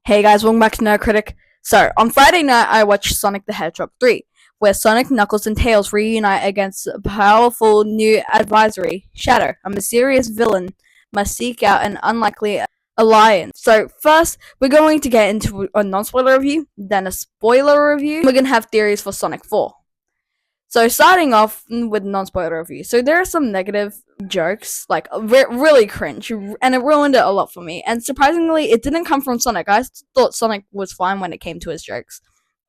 Hey guys, welcome back to Nerd Critic. So, on Friday night, I watched Sonic the Hedgehog 3, where Sonic, Knuckles, and Tails reunite against a powerful new adversary, Shadow. A mysterious villain must seek out an unlikely alliance. So, first, we're going to get into a non-spoiler review, then a spoiler review. We're going to have theories for Sonic 4. So, starting off with non-spoiler review. So, there are some negative jokes, like really cringe, and it ruined it a lot for me. And surprisingly, it didn't come from Sonic. I thought Sonic was fine when it came to his jokes.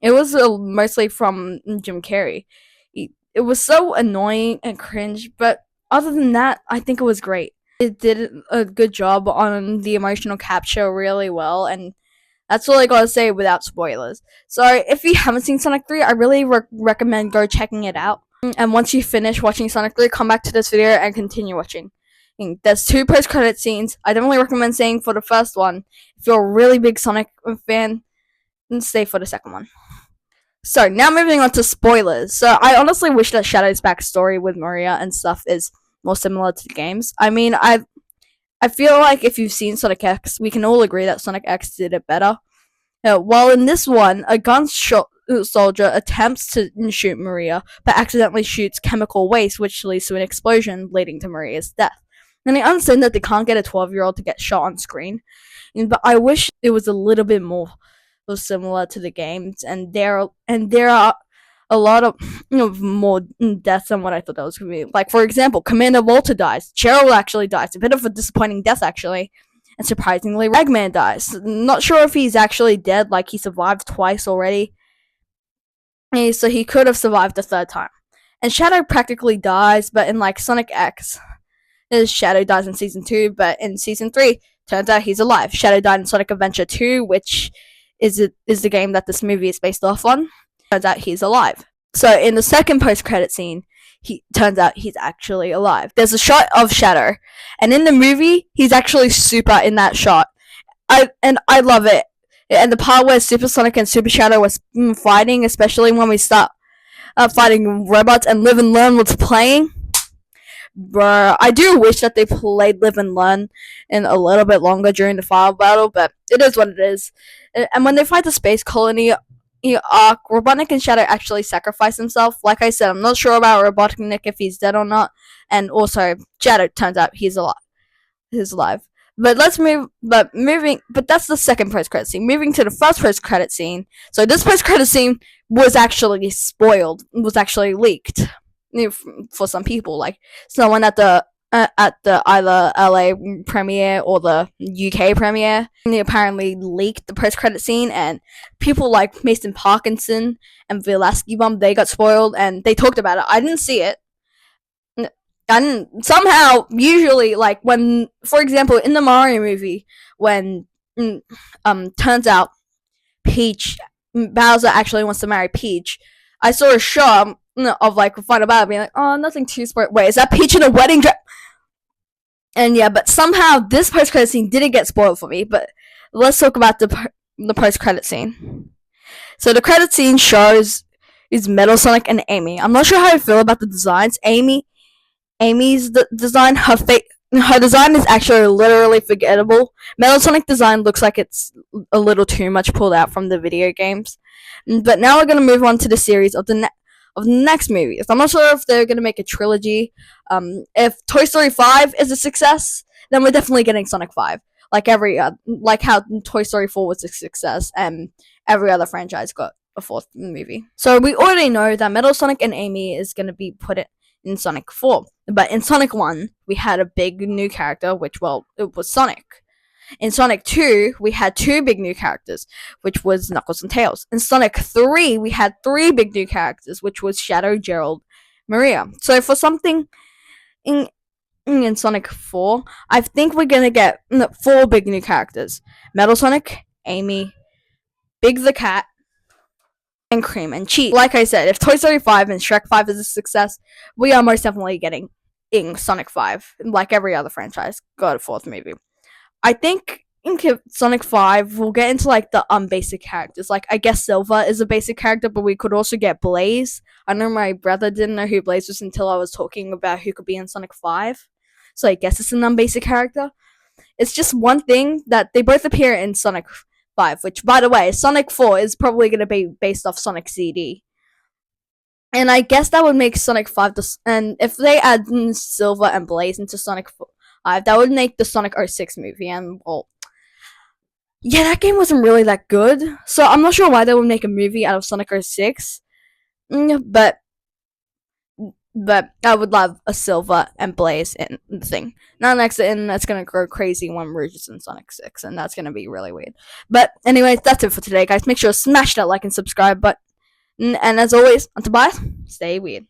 It was mostly from Jim Carrey. It was so annoying and cringe, but other than that, I think it was great. It did a good job on the emotional capture really well, and that's all I gotta say without spoilers. So if you haven't seen Sonic 3, I really recommend go checking it out. And once you finish watching Sonic 3, come back to this video and continue watching. There's 2 post-credit scenes. I definitely recommend staying for the first one. If you're a really big Sonic fan, then stay for the second one. So now moving on to spoilers. So I honestly wish that Shadow's backstory with Maria and stuff is more similar to the games. I mean, I feel like if you've seen Sonic X, we can all agree that Sonic X did it better. While in this one, a gunshot soldier attempts to shoot Maria, but accidentally shoots chemical waste, which leads to an explosion, leading to Maria's death. And I understand that they can't get a 12-year-old to get shot on screen, but I wish it was a little bit more similar to the games. And there are a lot of more deaths than what I thought that was going to be. Like, for example, Commander Walter dies. Cheryl actually dies. A bit of a disappointing death, actually. And surprisingly, Ragman dies. Not sure if he's actually dead, like he survived twice already. So he could have survived the third time. And Shadow practically dies, but in like Sonic X, Shadow dies in Season 2, but in Season 3, turns out he's alive. Shadow died in Sonic Adventure 2, which is the game that this movie is based off on. Turns out he's alive. So in the second post-credit scene, turns out he's actually alive. There's a shot of Shadow, and in the movie, he's actually super in that shot. I love it. And the part where Super Sonic and Super Shadow was fighting, especially when we start fighting robots and Live and Learn was playing. Bruh, I do wish that they played Live and Learn in a little bit longer during the final battle, but it is what it is. And when they fight the space colony arc, Robotnik and Shadow actually sacrifice himself. Like I said, I'm not sure about Robotnik if he's dead or not. And also, Shadow turns out he's alive. He's alive. But that's the second post-credit scene. Moving to the first post-credit scene. So this post-credit scene was actually spoiled. Was actually leaked for some people. Like someone at the either LA premiere or the UK premiere, they apparently leaked the post-credit scene, and people like Mason Parkinson and Vilasky Bum, they got spoiled, and they talked about it. I didn't see it. And somehow, usually, like when, for example, in the Mario movie, when turns out Bowser actually wants to marry Peach, I saw a shot of like Final Battle being like, oh, nothing too spoiled. Wait, is that Peach in a wedding dress? And yeah, but somehow this post-credit scene didn't get spoiled for me. But let's talk about the post-credit scene. So the credit scene shows is Metal Sonic and Amy. I'm not sure how I feel about the designs. Amy's design, her design is actually literally forgettable. Metal Sonic design looks like it's a little too much pulled out from the video games. But now we're gonna move on to the series of the next movies. I'm not sure if they're gonna make a trilogy. If Toy Story 5 is a success, then we're definitely getting Sonic 5. Like how Toy Story 4 was a success, and every other franchise got a 4th movie. So we already know that Metal Sonic and Amy is gonna be put in Sonic 4. But in Sonic 1, we had a big new character, which, well, it was Sonic. In Sonic 2, we had 2 big new characters, which was Knuckles and Tails. In Sonic 3, we had 3 big new characters, which was Shadow, Gerald, Maria. So for something in Sonic 4, I think we're gonna get 4 big new characters. Metal Sonic, Amy, Big the Cat, and Cream and Cheese. Like I said, if Toy Story 5 and Shrek 5 is a success, we are most definitely getting Sonic 5. Like every other franchise, got a 4th movie. I think in Sonic 5, we'll get into like the basic characters. Like, I guess Silver is a basic character, but we could also get Blaze. I know my brother didn't know who Blaze was until I was talking about who could be in Sonic 5. So I guess it's an basic character. It's just one thing that they both appear in Sonic 5, which, by the way, Sonic 4 is probably going to be based off Sonic CD. And I guess that would make Sonic 5 and if they add Silver and Blaze into Sonic 5, that would make the Sonic 06 movie. And, well, yeah, that game wasn't really that good. So I'm not sure why they would make a movie out of Sonic 06. But I would love a Silver and Blaze in the thing. Now next, and that's gonna go crazy when we're just in Sonic 6, and that's gonna be really weird. But anyway, that's it for today, guys. Make sure to smash that like and subscribe button. And as always, until bye, stay weird.